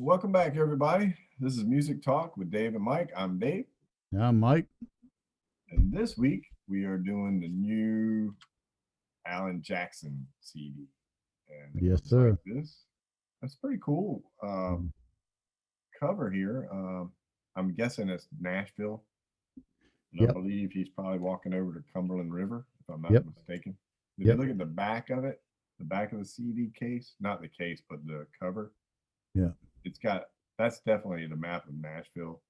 Welcome back, everybody. This is Music Talk with Dave and Mike. I'm Dave, Yeah, Mike. and this week we are doing the new Alan Jackson CD, and it Yes, looks like sir. this. That's pretty cool Mhm. cover here. I'm guessing it's Nashville, and I Yep. believe he's probably walking over to Cumberland River, if I'm not Yep. mistaken. Did you Yep. look at the back of it? The back of the CD case, not the case, but the cover. Yeah. It's got that's definitely the map of Nashville.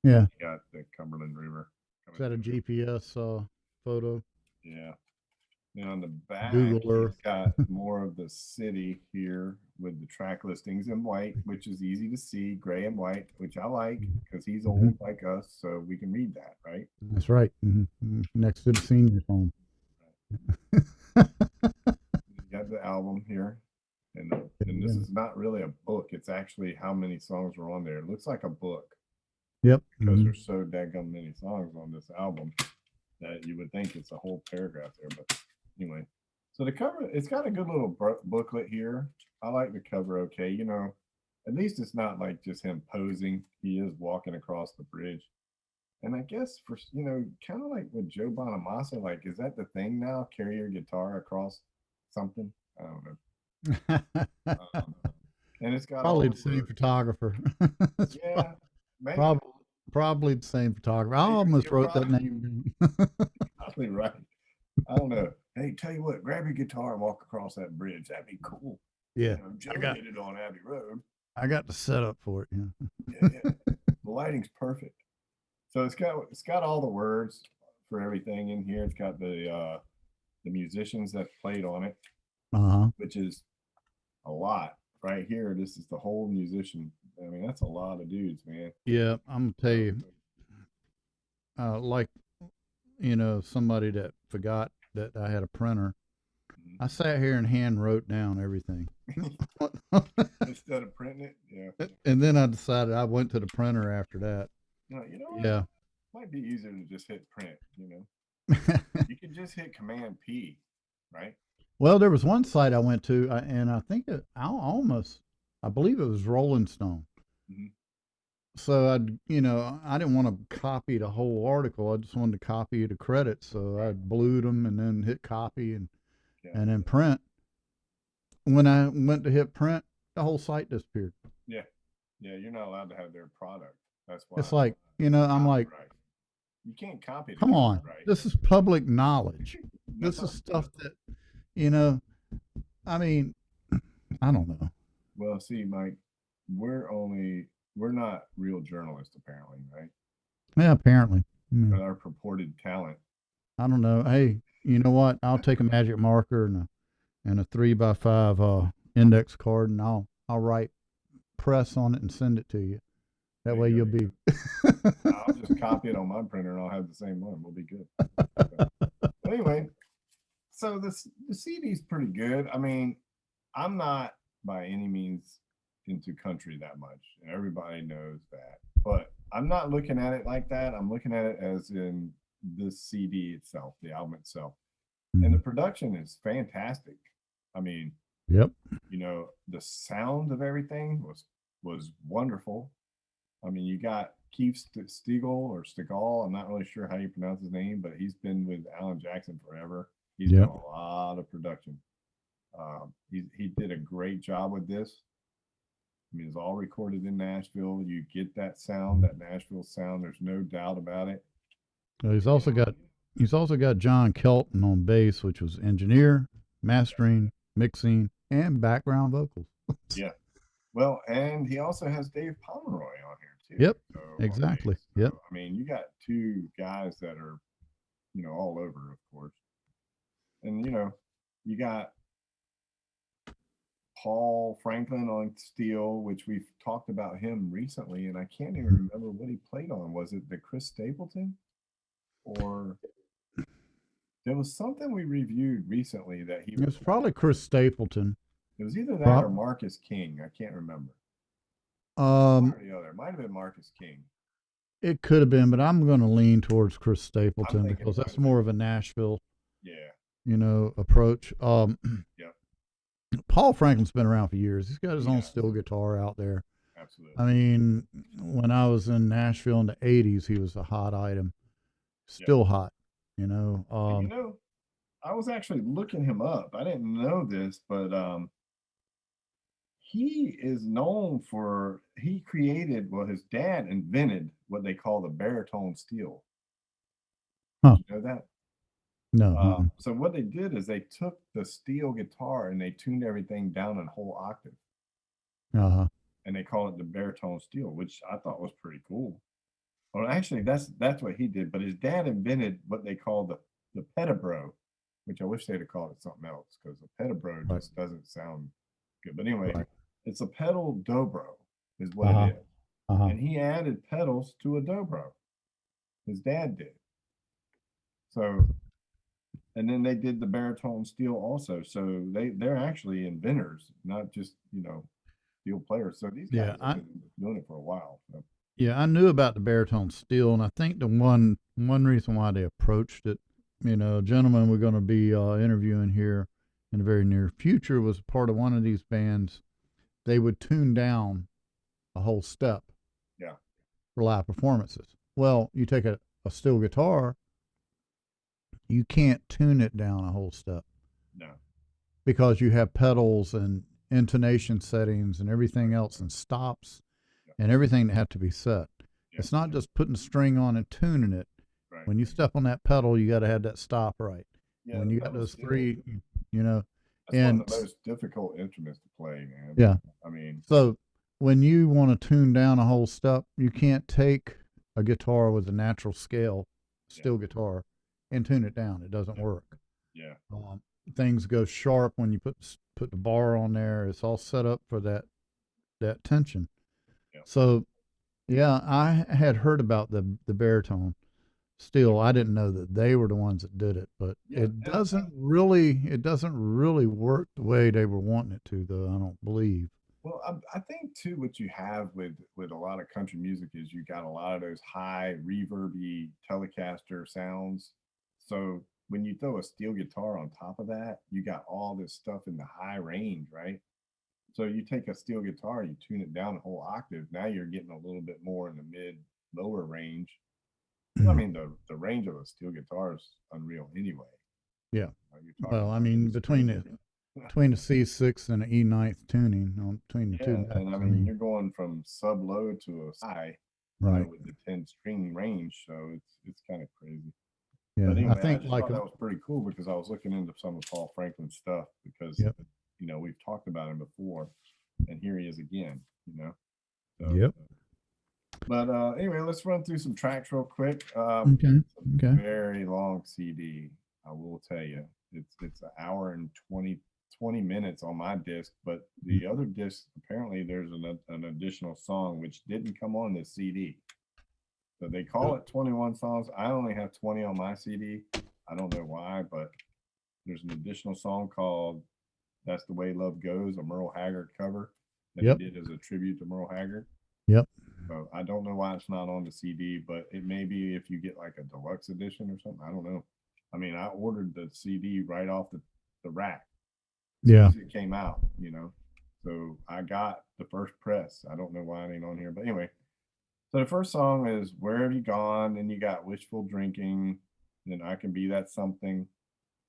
Yeah. You got the Cumberland River Is coming that a through. GPS photo? Yeah. Now on the back, Google he's Earth. got more of the city here with the track listings in white, which is easy to see, gray and white, which I like because he's Hmm. old like us, so we can read that, right? That's right. Next to the senior home. You got the album here, and this Yeah. is not really a book. It's actually how many songs are on there. It looks like a book Yep. because there's so daggum many songs on this album that you would think it's a whole paragraph there. But anyway, so the cover, it's got a good little booklet here. I like the cover. Okay, at least it's not like just him posing. He is walking across the bridge, and I guess for kind of like with Joe Bonamassa, like is that the thing now? Carry your guitar across something? I don't know. Um, and it's got all Probably the the same words. photographer. It's Yeah, maybe. probably probably the same photographer. I almost You're wrote that probably, name down. probably right. I don't know. Hey, tell you what, grab your guitar and walk across that bridge. That'd be cool. Yeah. I Joe got did it on Abbey Road. I got the setup for it. Yeah. Yeah, yeah. The lighting's perfect. So it's got all the words for everything in here. It's got the musicians that played on it, Uh-huh. which is a lot. Right here, this is the whole musician. I mean, that's a lot of dudes, man. Yeah, I'm gonna tell So, you, like somebody that forgot that I had a printer. I sat here and hand wrote down everything. instead of printing it, yeah. And then I decided I went to the printer after that. No, you know what? Yeah. Might be easier to just hit print. You can just hit Command P, right? Well, there was one site I went to, and I think I believe it was Rolling Stone. Hmm. So I didn't want to copy the whole article. I just wanted to copy the credits. So I Right. blued them and then hit copy Yeah. and then print. When I went to hit print, the whole site disappeared. Yeah. Yeah. You're not allowed to have their product. That's why It's like, I'm like, copyright. You can't copy the come on, copyright. this is public knowledge. No. This is stuff that, you know, I mean, I don't know. Well, see, Mike, we're not real journalists apparently, right? Yeah, apparently. But our purported talent. I don't know. Hey, you know what? I'll take a magic marker and a 3x5 index card, and I'll write press on it and send it to you. That way you'll be. I'll just copy it on my printer and I'll have the same one. We'll be good. But anyway, so the CD's pretty good. I mean, I'm not by any means into country that much. Everybody knows that. But I'm not looking at it like that. I'm looking at it as in this CD itself, the album itself. And the production is fantastic. I mean, Yep. the sound of everything was wonderful. I mean, you got Keith Stegall or Stegall. I'm not really sure how you pronounce his name, but he's been with Alan Jackson forever. He's done Yep. a lot of production. He did a great job with this. I mean, it's all recorded in Nashville. You get that sound, that Nashville sound. There's no doubt about it. Well, he's also got John Kelton on bass, which was engineer, mastering, mixing, and background vocals. Yeah. Well, and he also has Dave Pomeroy on here too. Yep. So, Exactly. so, Yep. I mean, you got two guys that are, all over, of course. And you got Paul Franklin on steel, which we've talked about him recently, and I can't even remember what he played on. Was it the Chris Stapleton? Or there was something we reviewed recently that he It's probably Chris Stapleton. it was either that or Prob- Marcus King. I can't remember. One Um, or the other. It might have been Marcus King. it could have been, but I'm going to lean towards Chris I'm Stapleton thinking because it that's might more have of a Nashville, been. Yeah. approach. Yeah. Paul Franklin's been around for years. He's got his own Yeah. steel guitar out there. absolutely. I mean, when I was in Nashville in the '80s, he was a hot item, Yeah. still hot. You know, And I was actually looking him up. I didn't know this, but he is known for he created, well, his dad invented what they call the baritone steel. huh? Did you know that? No, So what they did is they took the steel guitar and they tuned everything down in whole octave, uh-huh. and they call it the baritone steel, which I thought was pretty cool. Well, actually, that's what he did. But his dad invented what they call the pedibro, which I wish they'd have called it something else because the pedibro Right, just doesn't sound good. But anyway, right. it's a pedal dobro, is what it Uh-huh, is. uh-huh. And he added pedals to a dobro. His dad did. So, and then they did the baritone steel also. So they're actually inventors, not just steel players. So these Yeah, guys have been doing it for a while. So, I knew about the baritone steel, and I think the one reason why they approached it, a gentleman we're going to be interviewing here in the very near future was part of one of these bands. They would tune down a whole step yeah, for live performances. Well, you take a steel guitar, you can't tune it down a whole step no, because you have pedals and intonation settings and everything right, else and stops yeah, and everything that have to be set. yeah, It's not just putting a string on and tuning it. right. When you step on that pedal, you got to have that stop right. Yeah, When the you got pedal those steel. three, you know, That's one and of the most difficult instruments to play, man. yeah. I mean, So when you want to tune down a whole step, you can't take a guitar with a natural scale, yeah, steel guitar, and tune it down. It doesn't yeah, work. yeah, Um, Things go sharp when you put the bar on there. It's all set up for that tension. yeah, So yeah, I had heard about the baritone. yeah, Still, I didn't know that they were the ones that did it, but yeah. And it doesn't really work the way they were wanting it to, though. I don't believe. well, I think too, what you have with a lot of country music is you got a lot of those high reverby Telecaster sounds. So when you throw a steel guitar on top of that, you got all this stuff in the high range, right? So you take a steel guitar, you tune it down a whole octave. Now you're getting a little bit more in the mid lower range. I mean, the range of a steel guitar is unreal anyway. Yeah. You're talking Well, I about mean, these strings. between the C6 and the E ninth tuning on between the two Yeah, necks, and I I mean, mean, you're going from sub low to a high, right. with the 10 string range. So it's kind of crazy. Yeah, But I anyway, I think just like thought that was pretty cool because I was looking into some of Paul Franklin's stuff because yep, we've talked about him before, and here he is again. So yep. but anyway, let's run through some tracks real quick. Okay, It's a okay. very long CD. I will tell you, it's an hour and 20 minutes on my disc, but Mm, the other disc apparently there's an additional song which didn't come on this CD. So they call it 21 songs. I only have 20 on my CD. I don't know why, but there's an additional song called "That's the Way Love Goes," a Merle Haggard cover that he Yep, did as a tribute to Merle Haggard. yep. So I don't know why it's not on the CD, but it may be if you get like a deluxe edition or something. I don't know. I mean, I ordered the CD right off the rack as soon Yeah. as it came out. So I got the first press. I don't know why it ain't on here, but anyway. So the first song is "Where Have You Gone?" Then you got "Wishful Drinking." Then "I Can Be That Something,"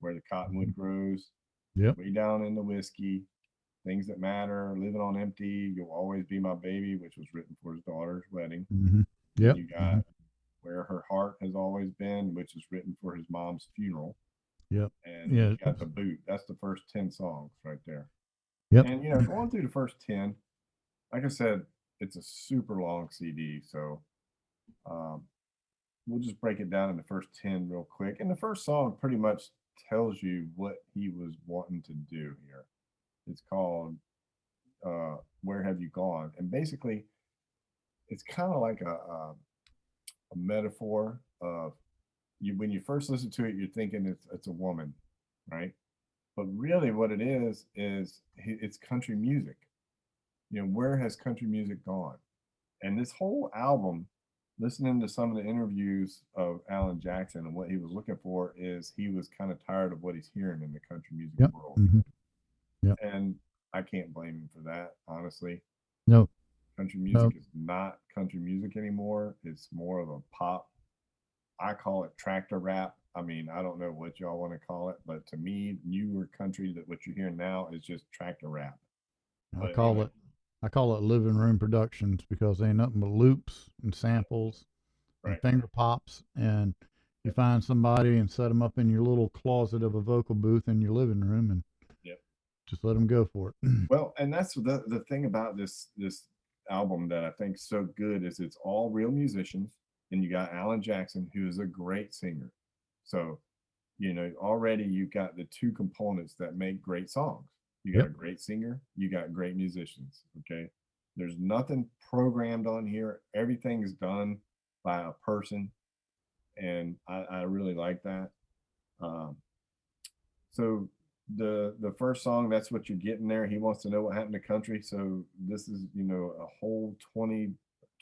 "Where the Cottonwood Grows," Yep. "Way Down in the Whiskey," "Things That Matter," "Living on Empty," "You'll Always Be My Baby," which was written for his daughter's wedding. Hmm. Then Yep. you Hmm. got "Where Her Heart Has Always Been," which is written for his mom's funeral. Yep. And then Yeah. you got "The Boot." That's the first 10 songs right there. Yep. And, going through the first 10, like I said, it's a super long CD. So um, we'll just break it down in the first 10 real quick. And the first song pretty much tells you what he was wanting to do here. It's called "Where Have You Gone?" And basically, it's kind of like a metaphor of when you first listen to it, you're thinking it's a woman, right? But really, what it is it's country music. Where has country music gone? And this whole album, listening to some of the interviews of Alan Jackson and what he was looking for, is he was kind of tired of what he's hearing in the country music Yep. world. Hmm. Yep. And I can't blame him for that, honestly. No. Country No, music is not country music anymore. It's more of a pop. I call it tractor rap. I mean, I don't know what y'all want to call it, but to me, newer country that what you hear now is just tractor rap. I But call anyway, it I call it living room productions because they ain't nothing but loops and samples and right. finger pops, and you Yep. find somebody and set them up in your little closet of a vocal booth in your living room and Yep. just let them go for it. Well, and that's the thing about this album that I think so good is it's all real musicians, and you got Alan Jackson, who is a great singer. So, already you've got the two components that make great songs. You got Yep. a great singer, you got great musicians. Okay. There's nothing programmed on here. Everything's done by a person. And I really like that. Um, so the first song, that's what you're getting there. He wants to know what happened to country. So this is, a whole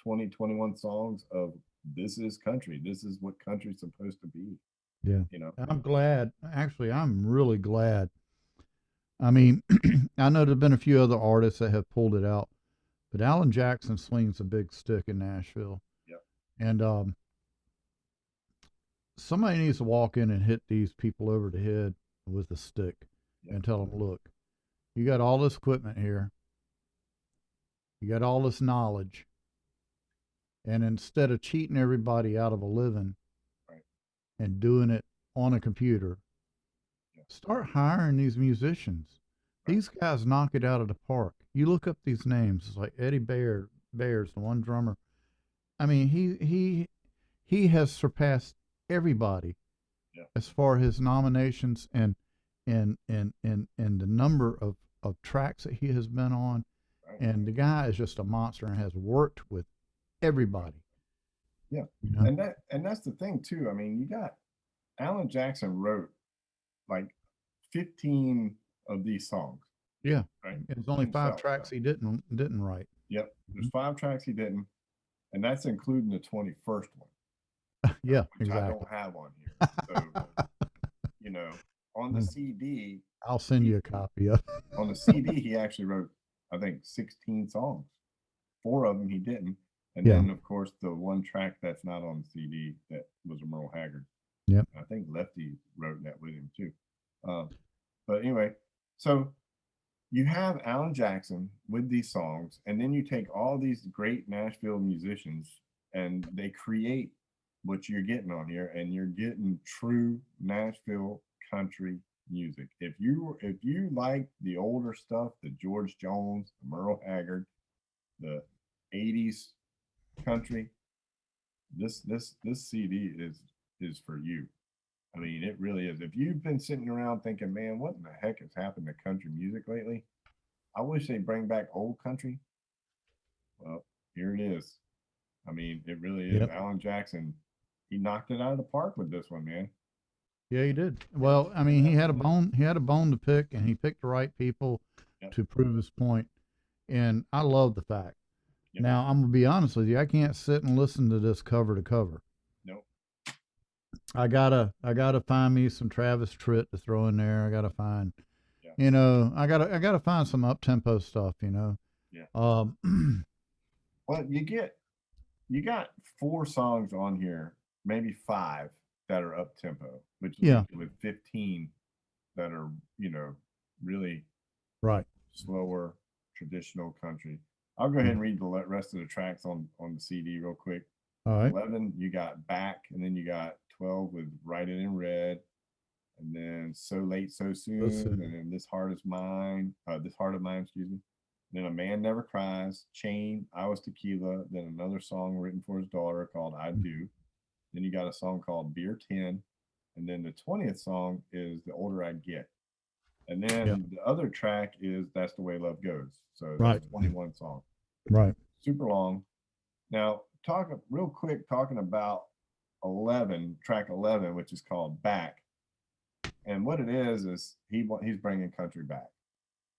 21 songs of this is country. This is what country's supposed to be, Yeah. you know. I'm glad. Actually, I'm really glad. I mean, I know there've been a few other artists that have pulled it out, but Alan Jackson swings a big stick in Nashville, Yeah. and somebody needs to walk in and hit these people over the head with a stick Yeah. and tell them, look, you got all this equipment here, you got all this knowledge, and instead of cheating everybody out of a living Right. and doing it on a computer, Yeah. start hiring these musicians. Right. These guys knock it out of the park. You look up these names, it's like Eddie Bears, the one drummer. I mean, he has surpassed everybody Yeah. as far as his nominations and the number of tracks that he has been on. Right. And the guy is just a monster and has worked with everybody. Yeah. You know? And that's the thing too. I mean, you got Alan Jackson wrote like 15 of these songs, Yeah. right? There's only five Himself. tracks So, he didn't write. yep. There's Mhm. 5 tracks he didn't, and that's including the 21st one, Yeah, which I exactly. don't have on here. So, you know, on the Mm. CD, I'll send you a copy of it. on the CD, he actually wrote, I think, 16 songs. 4 of them he didn't. And Yeah. then, of course, the one track that's not on the CD that was a Merle Haggard. Yep. I think Lefty wrote that with him too. Um, but anyway, so you have Alan Jackson with these songs, and then you take all these great Nashville musicians and they create what you're getting on here, and you're getting true Nashville country music. If you like the older stuff, the George Jones, the Merle Haggard, the 80s country, this CD is for you. I mean, it really is. If you've been sitting around thinking, man, what in the heck has happened to country music lately? I wish they'd bring back old country. Well, here it is. I mean, it really is. Yep. Alan Jackson, he knocked it out of the park with this one, man. Yeah, he did. Well, I mean, he had a bone to pick, and he picked the right people Yep. to prove his point. And I love the fact. Yep. Now, I'm gonna be honest with you. I can't sit and listen to this cover to cover. Nope. I gotta find me some Travis Tritt to throw in there. I gotta find, Yeah. I gotta find some up tempo stuff. Yeah. Well, you got 4 songs on here, maybe 5 that are up tempo, which Yeah. with 15 that are, really Right. slower traditional country. I'll go ahead and read the rest of the tracks on the CD real quick. All right. 11, you got Back, and then you got 12 with Write It in Red, and then So Late, So Soon, Soon. and then This Heart is Mine, This Heart of Mine, excuse me. Then A Man Never Cries, Chain, I Was Tequila, then another song written for his daughter called I Do. Then you got a song called Beer 10, and then the 20th song is The Older I Get. And then Yep. the other track is That's the Way Love Goes. So Right. that's 21 songs. Right. Super long. Now, real quick, talking about 11, track 11, which is called Back. And what it is he's bringing country back.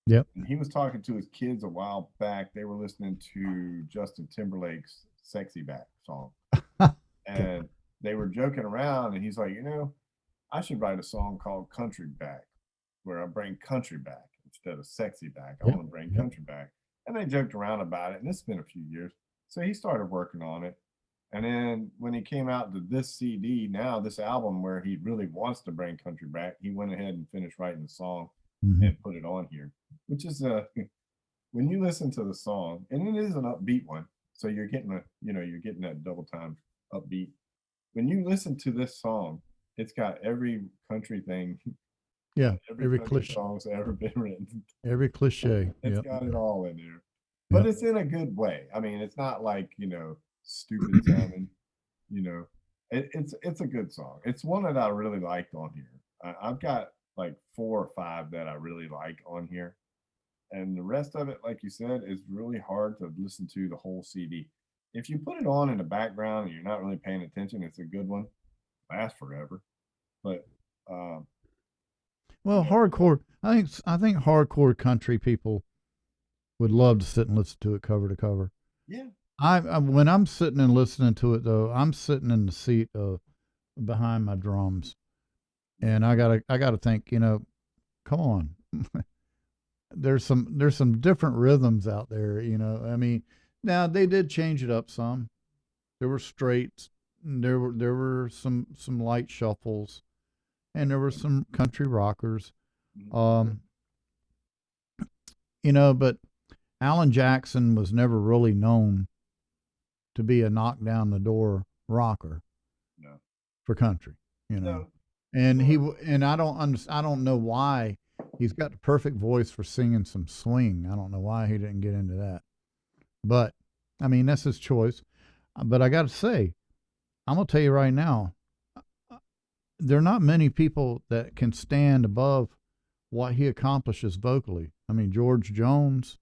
Yep. And he was talking to his kids a while back. They were listening to Justin Timberlake's Sexy Back song. And they were joking around, and he's like, I should write a song called Country Back, where I bring country back instead of sexy back. I Yep. want to bring Yep. country back. And they joked around about it, and it's been a few years. So he started working on it. And then when he came out to this CD, now this album where he really wants to bring country back, he went ahead and finished writing the song Hmm. and put it on here, which is when you listen to the song, and it is an upbeat one, so you're getting you're getting that double time upbeat. When you listen to this song, it's got every country thing, Yeah, every country song's ever been written. every cliche. It's Yep, got it all in there, but yep. it's in a good way. I mean, it's not like stupid sounding. You know, it's a good song. It's one that I really liked on here. I've got like 4 or 5 that I really like on here, and the rest of it, like you said, is really hard to listen to the whole CD. If you put it on in the background and you're not really paying attention, it's a good one. Lasts forever, but um, Well, yeah, hardcore. I think hardcore country people would love to sit and listen to it cover to cover. yeah, I when I'm sitting and listening to it though, I'm sitting in the seat of behind my drums, yeah, and I gotta think. Come on. There's some different rhythms out there. I mean, now they did change it up some. There were straights. There were some light shuffles, and there were some country rockers. mhm, Um, but Alan Jackson was never really known to be a knock down the door rocker no, for country, you know. no, And well, I don't know why he's got the perfect voice for singing some swing. I don't know why he didn't get into that. But I mean, that's his choice. But I got to say, I'm going to tell you right now, there are not many people that can stand above what he accomplishes vocally. I mean, George Jones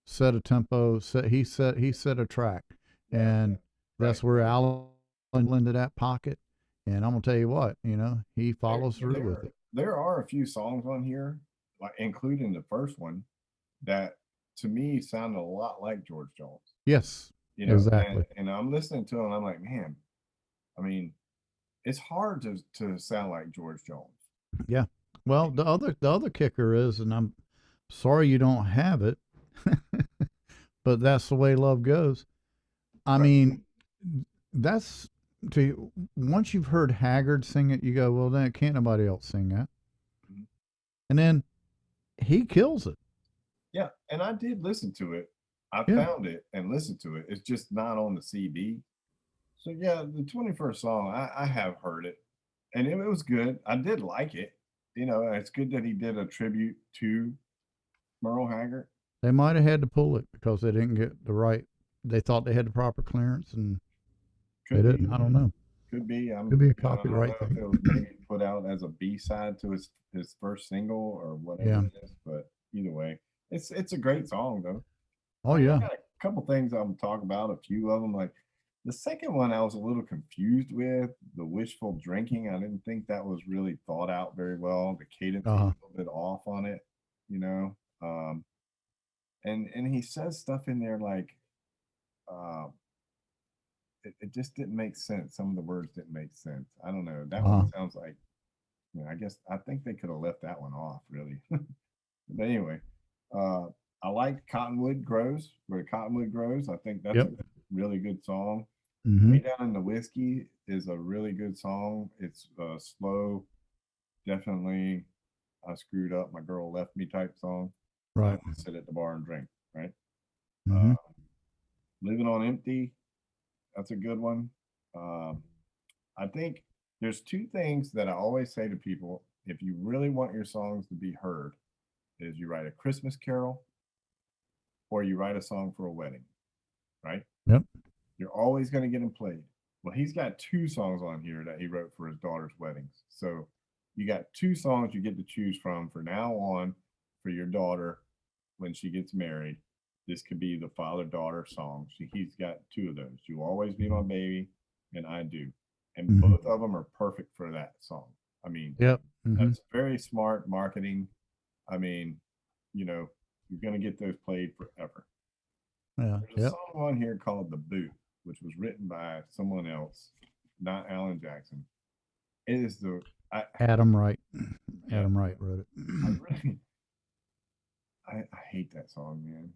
set a tempo, he set a track, yeah, and right. that's where Alan fell into that pocket. And I'm gonna tell you what, he There, follows through with there, it. there are a few songs on here, like including the first one, that to me sounded a lot like George Jones. Yes, And exactly. I'm listening to him, I'm like, man, I mean, it's hard to sound like George Jones. Yeah. Well, the other kicker is, and I'm sorry you don't have it, but that's the way love goes. I Right. mean, that's once you've heard Haggard sing it, you go, well, then can't nobody else sing that. Mhm. And then he kills it. Yeah, and I did listen to it. I Yeah. found it and listened to it. It's just not on the CD. So yeah, the 21st song, I have heard it, and it was good. I did like it. It's good that he did a tribute to Merle Haggard. They might have had to pull it because they didn't get the right. They thought they had the proper clearance, and they Could be, didn't. I don't know. could be. Could be a I don't copyright know if thing. it was maybe put out as a B side to his first single or whatever Yeah. it is. But either way, it's a great song though. Oh I yeah. got a couple things I'm talk about. A few of them, like the second one, I was a little confused with the wishful drinking. I didn't think that was really thought out very well. The cadence Uh was huh. a little bit off on it, you know. And he says stuff in there like uh, it just didn't make sense. Some of the words didn't make sense. I don't know. That one Uh sounds like I guess I think they could have left that one off really. But anyway, uh, I like Cottonwood Grows, Where the Cottonwood Grows. I think that's a Yep. really good song. Mm-hmm. Way Down in the Whiskey is a really good song. It's slow, definitely. I screwed up. My girl left me type song. I Right. want to sit at the bar and drink. Right. Mm-hmm. Uh, Living on Empty. That's a good one. Um, I think there's two things that I always say to people: if you really want your songs to be heard, is you write a Christmas carol or you write a song for a wedding, right? Yep. You're always going to get them played. Well, he's got 2 songs on here that he wrote for his daughter's weddings. So you got 2 songs you get to choose from for now on for your daughter when she gets married. This could be the father daughter song. He's got 2 of those. You'll always be my baby, and I do. And Mm-hmm. both of them are perfect for that song. I mean, Yep. Mm-hmm. that's very smart marketing. I mean, you're going to get those played forever. Yeah. There's a Yep. song on here called The Boot, which was written by someone else, not Alan Jackson. It is I, Adam Wright. yeah, Adam Wright wrote I it. really, I hate that song, man.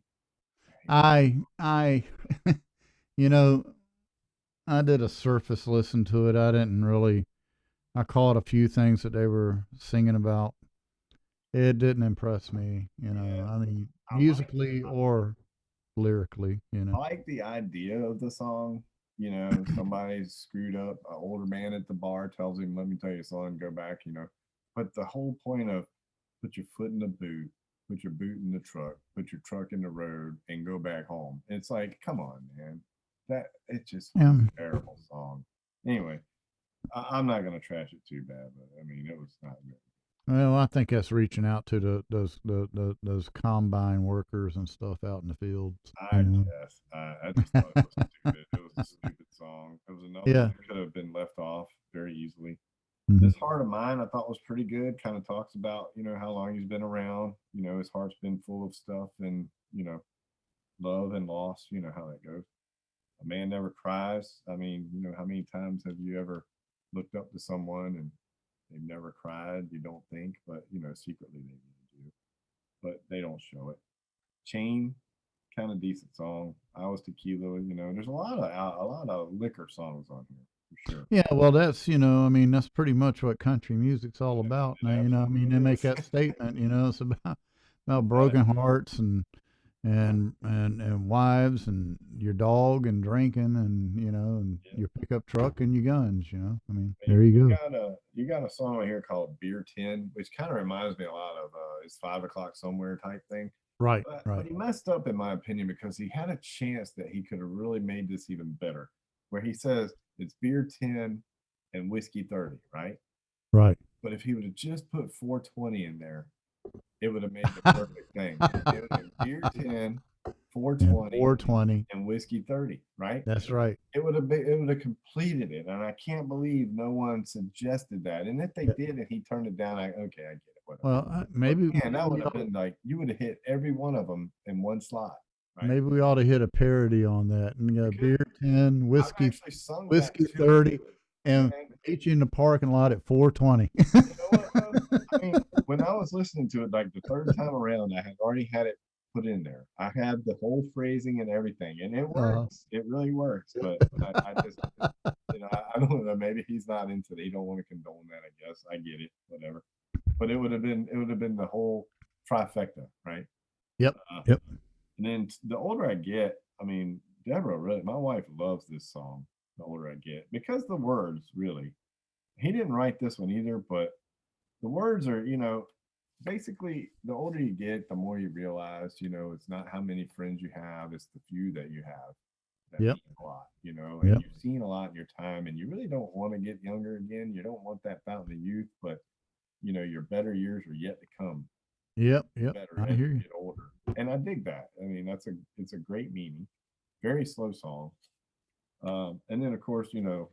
I, you know, I did a surface listen to it. I didn't really. I caught a few things that they were singing about. It didn't impress me. Yeah, I mean, I like musically or lyrically. I like the idea of the song. Somebody's screwed up. An older man at the bar tells him, "Let me tell you, son, go back." But the whole point of put your foot in the boot, put your boot in the truck, put your truck in the road, and go back home. It's like, come on, man. It's just Yeah. a terrible song. Anyway, I'm not gonna trash it too bad, but I mean, it was not good. Well, I think that's reaching out to those combine workers and stuff out in the fields. I guess I just thought it was stupid. It was a stupid song. It was another one Yeah. that could have been left off very easily. Mhm. This Heart of Mine I thought was pretty good. Kind of talks about, how long he's been around. His heart's been full of stuff and, love and loss, how that goes. A man never cries. I mean, how many times have you ever looked up to someone and they've never cried? You don't think, but, secretly they do, but they don't show it. Chain, kind of decent song. I was tequila, there's a lot of liquor songs on here for sure. Yeah, well, that's I mean, that's pretty much what country music's all about It now. I mean, they absolutely make is. that statement. It's about Got it. broken hearts and wives and your dog and drinking and and Yeah. your pickup truck and your guns. I mean, You there you you go. got a you got a song on here called Beer 10, which kind of reminds me a lot of it's 5 o'clock somewhere type thing. Right, But right, he messed up in my opinion because he had a chance that he could have really made this even better. Where he says it's beer 10 and whiskey 30, right? right. But if he would have just put 420 in there, it would have made the perfect thing. It would have been beer 10, And 420, 420. and whiskey 30, right? That's right. It would have completed it. And I can't believe no one suggested that. And if they Yeah. did and he turned it down, okay, I get it, whatever. Well, But maybe man, maybe that would we have ought been like you would have hit every one of them in one slot, right? maybe we ought to hit a parody on that. And We beer could. 10, I've actually sung that whiskey too, 30, and man. meet you in the parking lot at 420. You know what though? I mean, when I was listening to it like the third time around, I had already had it put in there. I had the whole phrasing and everything, and it uh, works. It really works. But I just, I don't know. Maybe he's not into it. He don't want to condone that. I guess I get it. Whatever. But it would have been the whole trifecta, right? yep, Uh, yep. and then the older I get, I mean, Deborah really, my wife loves this song. The older I get, because the words really, he didn't write this one either, but the words are, basically the older you get, the more you realize, it's not how many friends you have, it's the few that you have that Yep. mean a lot, and Yep. you've seen a lot in your time and you really don't want to get younger again. You don't want that fountain of youth, but your better years are yet to come, Yep. Yep. better I as hear you you. get older. And I dig that. I mean, it's a great meaning. Very slow song. And then of course, the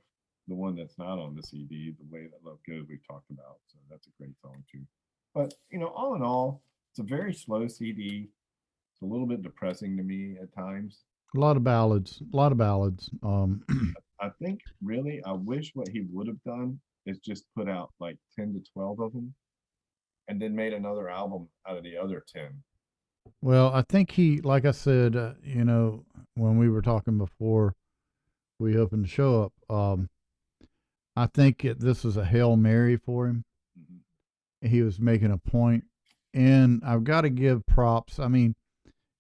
one that's not on the CD, The Way That Love Goes, we've talked about. So that's a great song too. But all in all, it's a very slow CD. It's a little bit depressing to me at times. A lot of ballads. A lot of ballads. I think really, I wish what he would have done is just put out like 10 to 12 of them and then made another album out of the other 10. Well, I think like I said, when we were talking before we opened the show up, I think this was a Hail Mary for him. Mhm. He was making a point, and I've got to give props. I mean,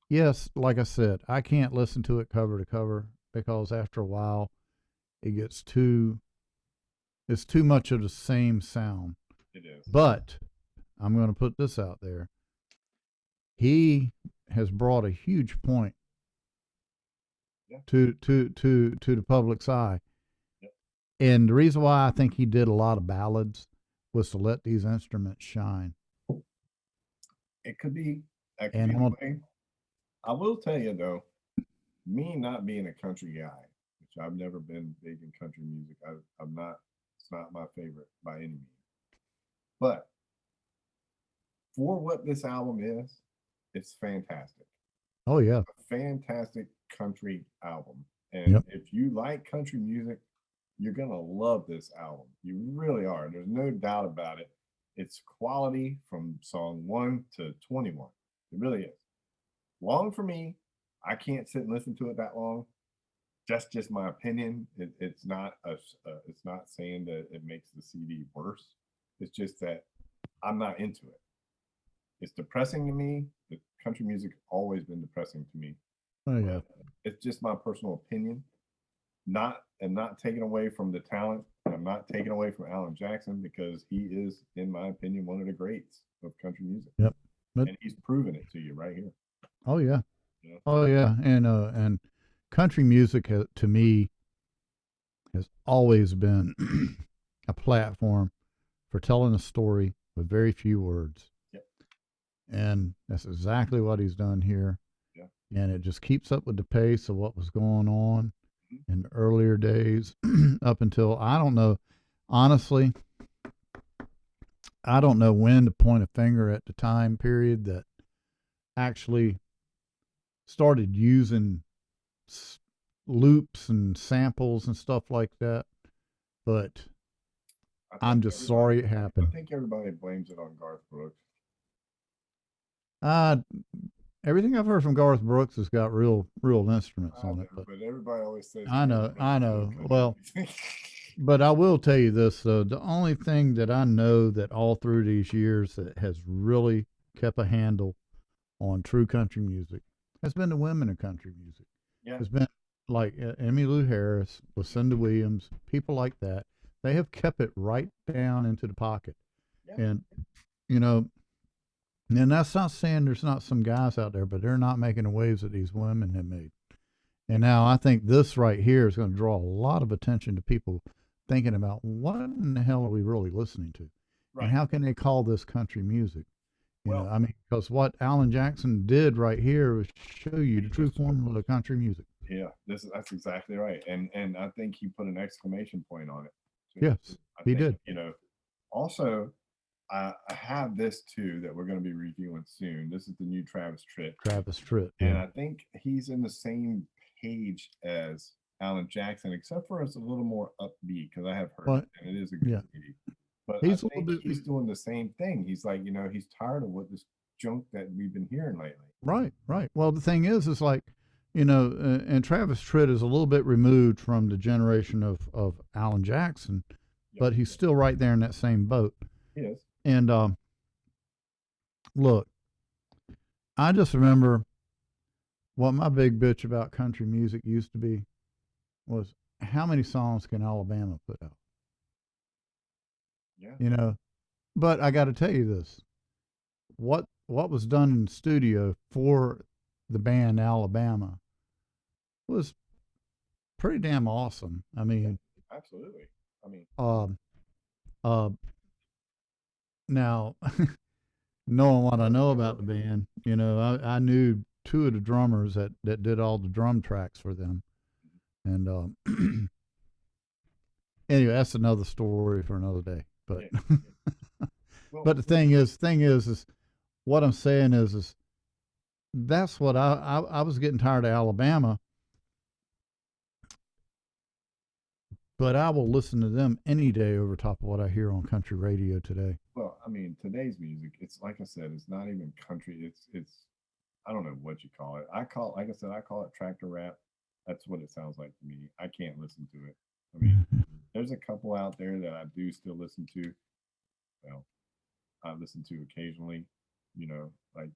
yes, like I said, I can't listen to it cover to cover because after a while it gets it's too much of the same sound. It is. But I'm going to put this out there. He has brought a huge point Yeah. to the public's eye. Yeah. And the reason why I think he did a lot of ballads was to let these instruments shine. It could be, that could And be I'm the gonna, way. I will tell you though, me not being a country guy, which I've never been big in country music. I'm not. It's not my favorite by any means. But for what this album is, it's fantastic. oh yeah, A fantastic country album. And yep, if you like country music, you're gonna love this album. You really are. There's no doubt about it. It's quality from song 1 to 21. It really is. Long for me. I can't sit and listen to it that long. That's just my opinion. It's not it's not saying that it makes the CD worse. It's just that I'm not into it. It's depressing to me. The country music always been depressing to me. Oh yeah. But it's just my personal opinion. Not taken away from the talent. I'm not taking away from Alan Jackson because he is, in my opinion, one of the greats of country music. Yep. But And he's proven it to you right here. oh yeah. You know? Oh yeah. And country music to me has always been a platform for telling a story with very few words. Yep. And that's exactly what he's done here. Yeah. And it just keeps up with the pace of what was going on in the earlier days up until, I don't know, honestly, I don't know when to point a finger at the time period that actually started using loops and samples and stuff like that. But I'm just sorry it I happened. think everybody blames it on Garth Brooks. Uh, Everything I've heard from Garth Brooks has got real instruments I on know, it. But but everybody always says I Garth know, I Brooks know. is country Well, music. but I will tell you this though: the only thing that I know that all through these years that has really kept a handle on true country music has been the women of country music. Yeah, Has been like Emmylou Harris, Lucinda Williams, people like that. They have kept it right down into the pocket, yeah, and you know, and that's not saying there's not some guys out there, but they're not making the waves that these women have made. And now I think this right here is going to draw a lot of attention to people thinking about what in the hell are we really listening to? And right. how can they call this country music? Well, I mean, because what Alan Jackson did right here was show you the true formula of country music. yeah, that's exactly right, and I think he put an exclamation point on it. Yes, I he think did. Also, I have this too that we're going to be reviewing soon. This is the new Travis Tritt, Travis Tritt. and Yeah. I think he's in the same page as Alan Jackson, except for it's a little more upbeat because I have heard Well, it and it is a good yeah. CD. But I He's a little think bit he's doing the same thing. He's like, he's tired of what this junk that we've been hearing lately. right, right. Well, the thing is like, and Travis Tritt is a little bit removed from the generation of Alan Jackson, Yep. but he's still right there in that same boat. He is. And look, I just remember what my big bitch about country music used to be was how many songs can Alabama put out? Yeah. But I got to tell you this: what was done in the studio for the band Alabama was pretty damn awesome. I mean, Absolutely. I mean, uh, now knowing what I know about the band, I knew two of the drummers that did all the drum tracks for them, and anyway, that's another story for another day. But yeah. Well, but the thing is what I'm saying is that's what I was getting tired of Alabama, but I will listen to them any day over top of what I hear on country radio today. well, I mean, today's music, it's like I said, it's not even country. It's I don't know what you call it. Like I said, I call it tractor rap. That's what it sounds like to me. I can't listen to it. I mean, there's a couple out there that I do still listen to. Well, I listen to occasionally, like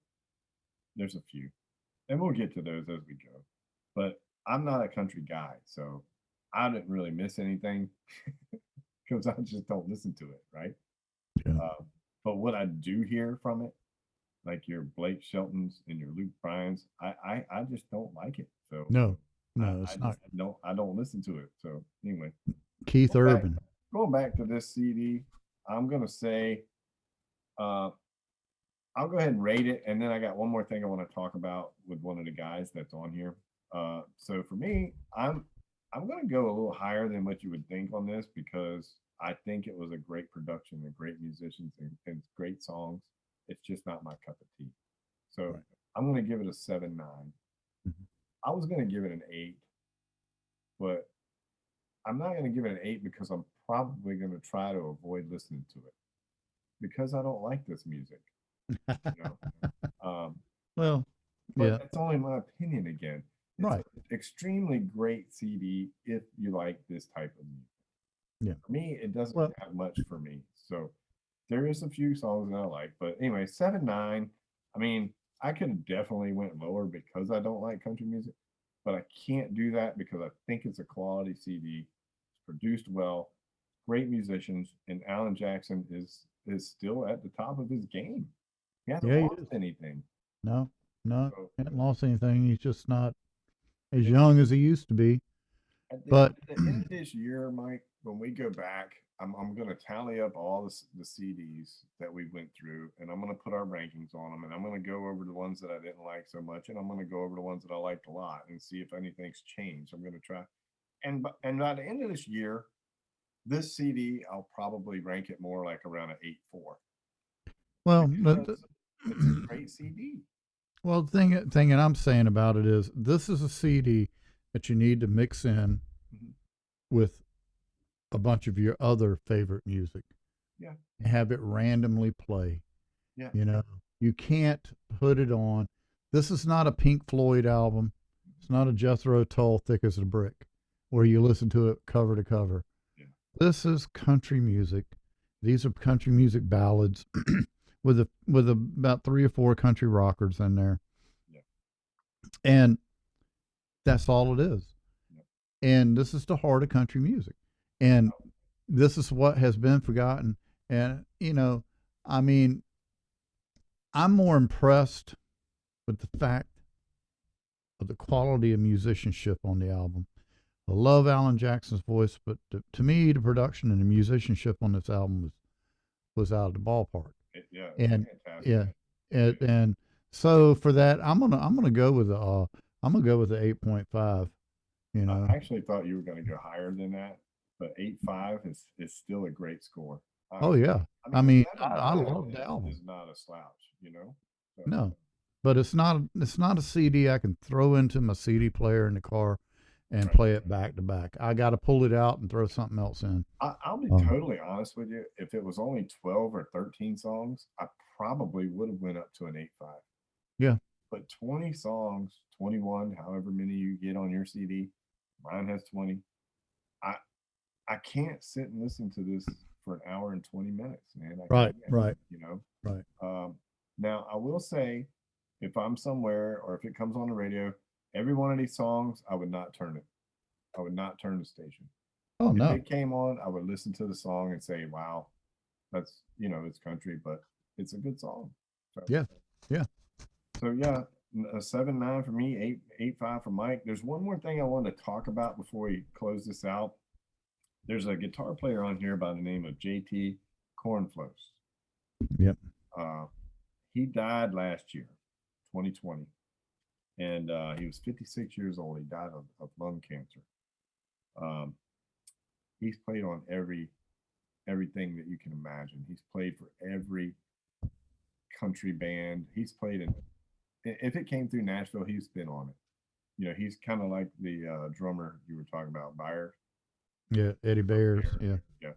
there's a few, and we'll get to those as we go. But I'm not a country guy, so I didn't really miss anything because I just don't listen to it, right? Yeah. But what I do hear from it, like your Blake Sheltons and your Luke Bryans, I just don't like it. So No, I, no, I it's not. just don't listen to it. So anyway, Keith going back, Urban. going back to this CD, I'm gonna say, uh, I'll go ahead and rate it, and then I got one more thing I want to talk about with one of the guys that's on here. So for me, I'm gonna go a little higher than what you would think on this because I think it was a great production and great musicians and great songs. It's just not my cup of tea. So Right. I'm gonna give it a 7.9. Mhm. I was gonna give it an 8, but I'm not gonna give it an 8 because I'm probably gonna try to avoid listening to it because I don't like this music. You know, um, Well, but Yeah. that's only my opinion again. It's an Right. extremely great CD if you like this type of music. Yeah. For me, it doesn't Well, have much for me. So there is a few songs that I like, but anyway, 7-9. I mean, I could have definitely went lower because I don't like country music, but I can't do that because I think it's a quality CD. It's produced well, great musicians, and Alan Jackson is still at the top of his game. He hasn't yeah, he lost is. anything. No, no, So hasn't lost anything. He's just not as young as he used to be. But at the end of this year, Mike, when we go back, I'm going to tally up all the CDs that we went through, and I'm going to put our rankings on them, and I'm going to go over the ones that I didn't like so much, and I'm going to go over the ones that I liked a lot, and see if anything's changed. I'm going to try, and by the end of this year, this CD I'll probably rank it more like around an 8.4 well, because it's a great CD. well, the thing that I'm saying about it is this is a CD that you need to mix in Mhm. with a bunch of your other favorite music Yeah, and have it randomly play. yeah, You know, you can't put it on. This is not a Pink Floyd album. It's not a Jethro Tull Thick as a Brick where you listen to it cover to cover. yeah, This is country music. These are country music ballads with about three or four country rockers in there. yeah, And that's all it is. yeah. And this is the heart of country music. And this is what has been forgotten. And, I mean, I'm more impressed with the fact of the quality of musicianship on the album. I love Alan Jackson's voice, but to me, the production and the musicianship on this album was out of the ballpark. Yeah, it's And fantastic. yeah, and so for that, I'm gonna go with the 8.5. You know, I actually thought you were going to go higher than that, but 8.5 is still a great score. oh Honestly, yeah, I I mean mean, seven I nine love the album. is not a slouch, you know. So No, but it's not a CD I can throw into my CD player in the car and right. play it back to back. I got to pull it out and throw something else in. I'll be Um, totally honest with you. If it was only 12 or 13 songs, I probably would have went up to an 8.5. yeah, But 20 songs, 21, however many you get on your CD, mine has 20. I I can't sit and listen to this for an hour and 20 minutes, man. I right, can't, right, you know. right. Now, I will say, if I'm somewhere or if it comes on the radio, every one of these songs, I would not turn it. I would not turn the station. Oh If no, it came on, I would listen to the song and say, "Wow, that's it's country, but it's a good song." So, yeah, yeah. so yeah, a 7-9 for me, 8.5 for Mike. There's one more thing I wanted to talk about before we close this out. There's a guitar player on here by the name of JT Cornflows. Yep. Uh, he died last year, 2020, and he was 56 years old. He died of lung cancer. Um, he's played on everything that you can imagine. He's played for every country band. He's played in. If it came through Nashville, he's been on it. He's kind of like the drummer you were talking about, Byers. Yeah, Eddie Bears. Yeah. Yeah,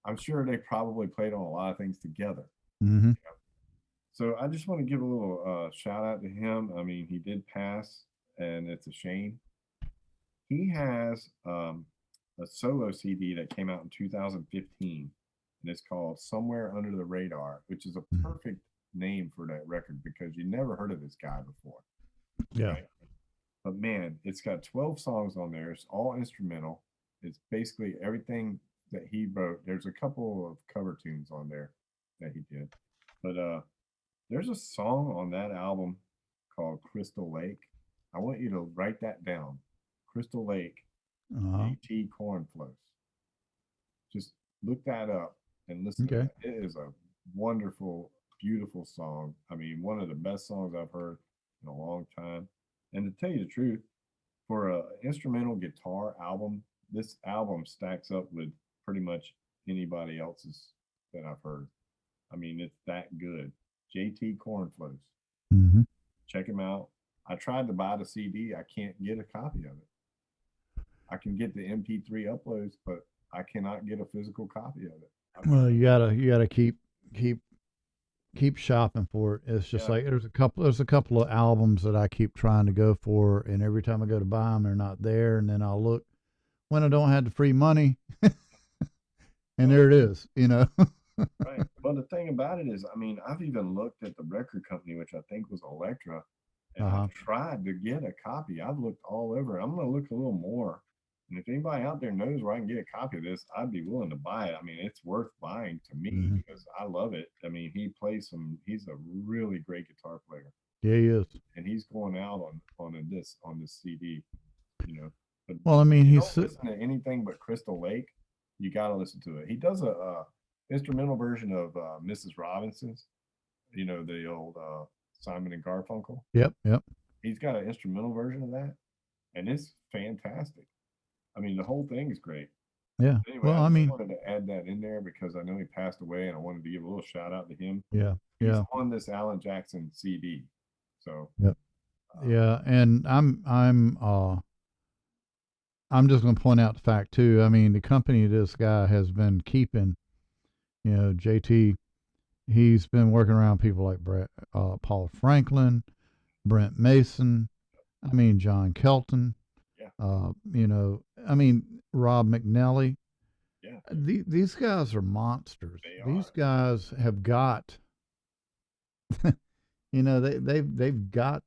I'm sure they probably played on a lot of things together. Mm-hmm. So I just want to give a little shout out to him. I mean, he did pass, and it's a shame. He has a solo CD that came out in 2015, and it's called "Somewhere Under the Radar," which is a perfect name for that record because you never heard of this guy before, Yeah. right? But man, it's got 12 songs on there. It's all instrumental. It's basically everything that he wrote. There's a couple of cover tunes on there that he did, but there's a song on that album called Crystal Lake. I want you to write that down. Crystal Lake, Uh-huh. JT Cornflows. Just look that up and listen to Okay. that. It is a wonderful, beautiful song. I mean, one of the best songs I've heard in a long time. And to tell you the truth, for an instrumental guitar album, this album stacks up with pretty much anybody else's that I've heard. I mean, it's that good. JT Cornflows. Mm-hmm. Check him out. I tried to buy the CD. I can't get a copy of it. I can get the MP3 uploads, but I cannot get a physical copy of it. I've Well, tried. you gotta keep keep shopping for it. It's just Yeah. like there's a couple of albums that I keep trying to go for, and every time I go to buy them, they're not there. And then I'll look when I don't have the free money, and Well, there it is. You know. right. Well, the thing about it is, I mean, I've even looked at the record company, which I think was Elektra, and Uh huh. I've tried to get a copy. I've looked all over. I'm gonna look a little more. And if anybody out there knows where I can get a copy of this, I'd be willing to buy it. I mean, it's worth buying to me Hmm. because I love it. I mean, he's a really great guitar player, Yeah, he is. and he's going out on this CD, you know. But Well, I mean, if you he's don't listen to anything but Crystal Lake, you got to listen to it. He does a instrumental version of Mrs. Robinson's, the old Simon and Garfunkel. yep, yep, He's got an instrumental version of that, and it's fantastic. I mean, the whole thing is great. yeah. Anyway, Well, I I just mean, wanted to add that in there because I know he passed away, and I wanted to give a little shout out to him. yeah, He's yeah, on this Alan Jackson CD, so yep, uh, yeah. And I'm just going to point out the fact too. I mean, the company this guy has been keeping, JT. He's been working around people like Paul Franklin, Brent Mason. I mean, John Kelton. yeah, I mean, Rob McNally. yeah, These guys are monsters. they These are. guys have got, they've got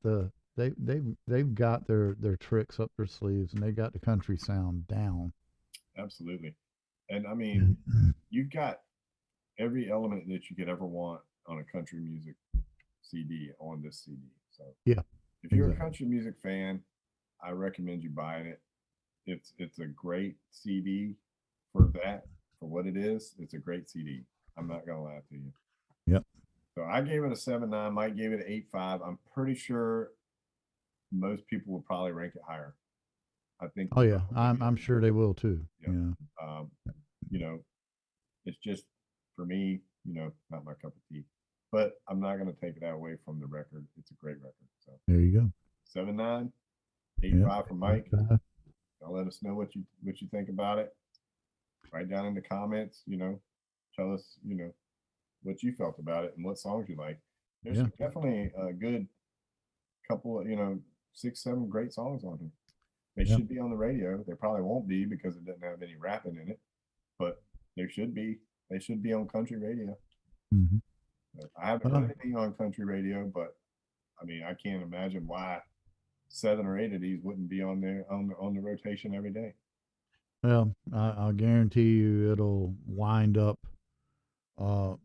they've got their tricks up their sleeves, and they got the country sound down. Absolutely. And I mean, Mhm. you've got every element that you could ever want on a country music CD on this CD. So Yeah, if you're a exactly. country music fan, I recommend you buying it. It's a great CD for that, for what it is. It's a great CD. I'm not gonna lie to you. Yep. So I gave it a 7.9. Mike gave it an 8.5. I'm pretty sure most people would probably rank it higher. I think Oh the yeah, record I'm label I'm would sure do they it. will too. Yeah. Um, you know, it's just for me, not my cup of tea. But I'm not going to take that away from the record. It's a great record. So There you go. 7.9, eight Yep. five for Mike. 8.5. Now let us know what you think about it. Write down in the comments. Tell us what you felt about it and what songs you like. There's Yeah. definitely a good couple of 6, 7 great songs on here. They Yep. should be on the radio. They probably won't be because it doesn't have any rapping in it, but they should be. They should be on country radio. Hmm. I haven't heard Well, anything on country radio, but I mean, I can't imagine why 7 or 8 of these wouldn't be on there on the rotation every day. I'll guarantee you it'll wind up uh,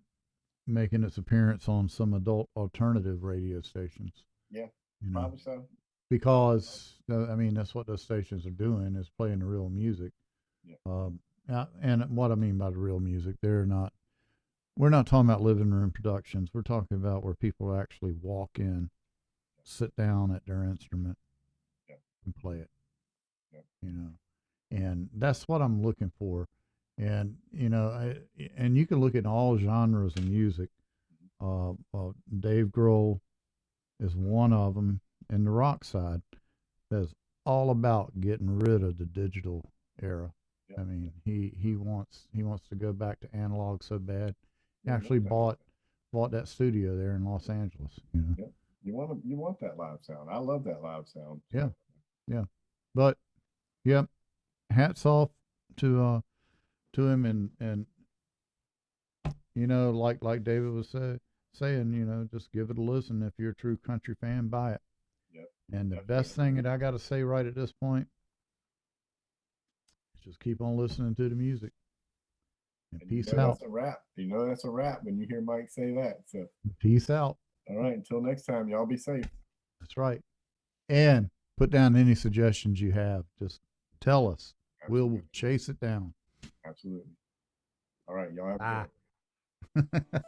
making its appearance on some adult alternative radio stations. Yeah, You know, probably so. Probably so. because I mean that's what those stations are doing is playing the real music. Yeah, And what I mean by the real music, they're not. We're not talking about living room productions. We're talking about where people actually walk in, sit down at their instrument, yeah, and play it. yeah, You know, and that's what I'm looking for. And and you can look at all genres of music. Dave Grohl is one of them in the rock side. That's all about getting rid of the digital era. yeah, I mean, he wants to go back to analog so bad. He yeah. actually Most definitely. bought that studio there in Los Angeles. Yeah, you want that live sound. I love that live sound. Yeah, So yeah. But yep, hats off to him, and like David was saying, just give it a listen. If you're a true country fan, buy it. yeah, And the definitely best thing agree. that I got to say right at this point is just keep on listening to the music. And And peace out. that's a wrap. That's a wrap when you hear Mike say that. So Peace out. all right, until next time, y'all be safe. That's right. And put down any suggestions you have. Just tell us. We'll Absolutely, chase it down. absolutely. All right, y'all have a good Bye. one.